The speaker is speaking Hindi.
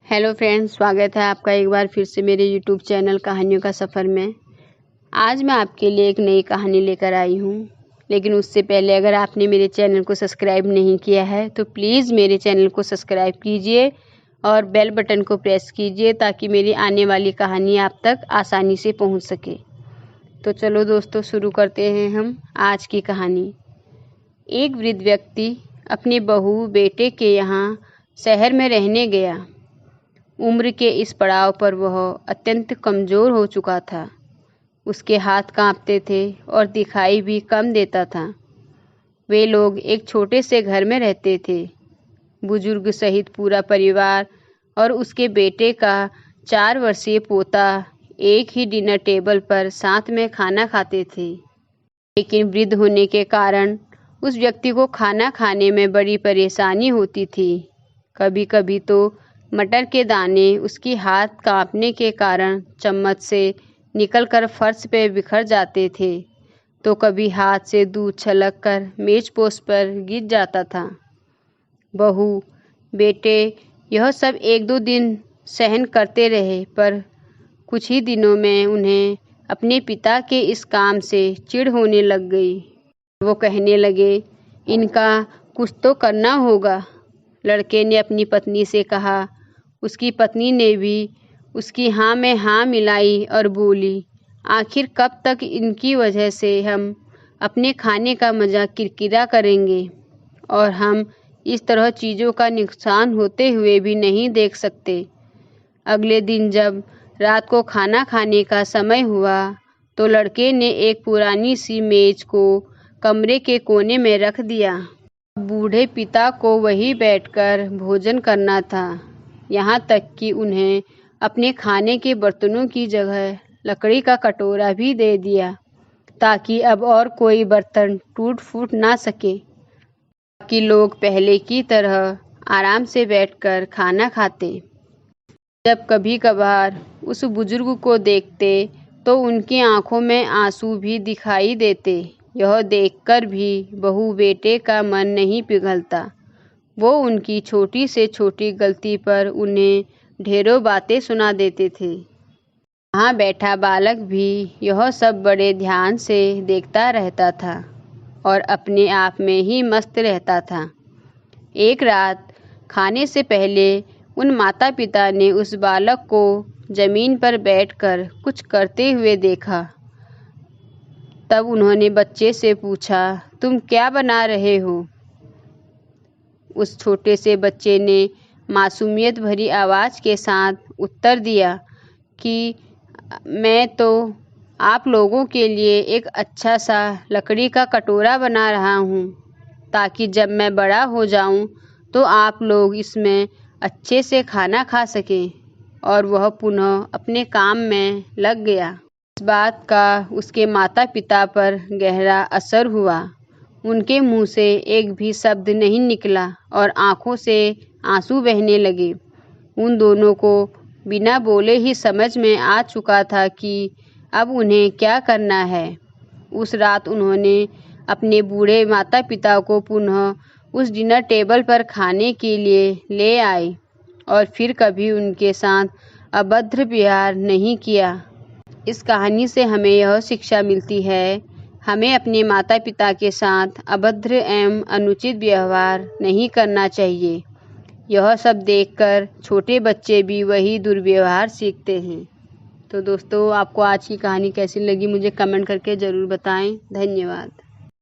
हेलो फ्रेंड्स, स्वागत है आपका एक बार फिर से मेरे यूट्यूब चैनल कहानियों का सफ़र में। आज मैं आपके लिए एक नई कहानी लेकर आई हूँ, लेकिन उससे पहले अगर आपने मेरे चैनल को सब्सक्राइब नहीं किया है तो प्लीज़ मेरे चैनल को सब्सक्राइब कीजिए और बेल बटन को प्रेस कीजिए ताकि मेरी आने वाली कहानी आप तक आसानी से पहुँच सके। तो चलो दोस्तों, शुरू करते हैं हम आज की कहानी। एक वृद्ध व्यक्ति अपनी बहू बेटे के यहाँ शहर में रहने गया। उम्र के इस पड़ाव पर वह अत्यंत कमज़ोर हो चुका था। उसके हाथ कांपते थे और दिखाई भी कम देता था। वे लोग एक छोटे से घर में रहते थे। बुजुर्ग सहित पूरा परिवार और उसके बेटे का 4 वर्षीय पोता एक ही डिनर टेबल पर साथ में खाना खाते थे। लेकिन वृद्ध होने के कारण उस व्यक्ति को खाना खाने में बड़ी परेशानी होती थी। कभी कभी तो मटर के दाने उसकी हाथ कांपने के कारण चम्मच से निकलकर फर्श पे बिखर जाते थे, तो कभी हाथ से दूध छलक कर मेज़पोश पर गिर जाता था। बहू बेटे यह सब 1-2 दिन सहन करते रहे, पर कुछ ही दिनों में उन्हें अपने पिता के इस काम से चिढ़ होने लग गई। वो कहने लगे, इनका कुछ तो करना होगा। लड़के ने अपनी पत्नी से कहा। उसकी पत्नी ने भी उसकी हाँ में हाँ मिलाई और बोली, आखिर कब तक इनकी वजह से हम अपने खाने का मज़ा किरकिरा करेंगे और हम इस तरह चीज़ों का नुकसान होते हुए भी नहीं देख सकते। अगले दिन जब रात को खाना खाने का समय हुआ तो लड़के ने एक पुरानी सी मेज़ को कमरे के कोने में रख दिया। बूढ़े पिता को वहीं बैठकर भोजन करना था। यहाँ तक कि उन्हें अपने खाने के बर्तनों की जगह लकड़ी का कटोरा भी दे दिया, ताकि अब और कोई बर्तन टूट फूट ना सके। बाकी लोग पहले की तरह आराम से बैठकर खाना खाते। जब कभी कभार उस बुजुर्ग को देखते तो उनकी आंखों में आंसू भी दिखाई देते। यह देखकर भी बहू बेटे का मन नहीं पिघलता। वो उनकी छोटी से छोटी गलती पर उन्हें ढेरों बातें सुना देते थे। वहाँ बैठा बालक भी यह सब बड़े ध्यान से देखता रहता था और अपने आप में ही मस्त रहता था। एक रात खाने से पहले उन माता पिता ने उस बालक को जमीन पर बैठकर कुछ करते हुए देखा। तब उन्होंने बच्चे से पूछा, तुम क्या बना रहे हो? उस छोटे से बच्चे ने मासूमियत भरी आवाज़ के साथ उत्तर दिया कि मैं तो आप लोगों के लिए एक अच्छा सा लकड़ी का कटोरा बना रहा हूँ, ताकि जब मैं बड़ा हो जाऊँ तो आप लोग इसमें अच्छे से खाना खा सकें। और वह पुनः अपने काम में लग गया। इस बात का उसके माता पिता पर गहरा असर हुआ। उनके मुंह से एक भी शब्द नहीं निकला और आंखों से आंसू बहने लगे। उन दोनों को बिना बोले ही समझ में आ चुका था कि अब उन्हें क्या करना है। उस रात उन्होंने अपने बूढ़े माता पिता को पुनः उस डिनर टेबल पर खाने के लिए ले आए और फिर कभी उनके साथ अभद्र व्यवहार नहीं किया। इस कहानी से हमें यह शिक्षा मिलती है, हमें अपने माता पिता के साथ अभद्र एवं अनुचित व्यवहार नहीं करना चाहिए। यह सब देखकर छोटे बच्चे भी वही दुर्व्यवहार सीखते हैं। तो दोस्तों, आपको आज की कहानी कैसी लगी मुझे कमेंट करके ज़रूर बताएं। धन्यवाद।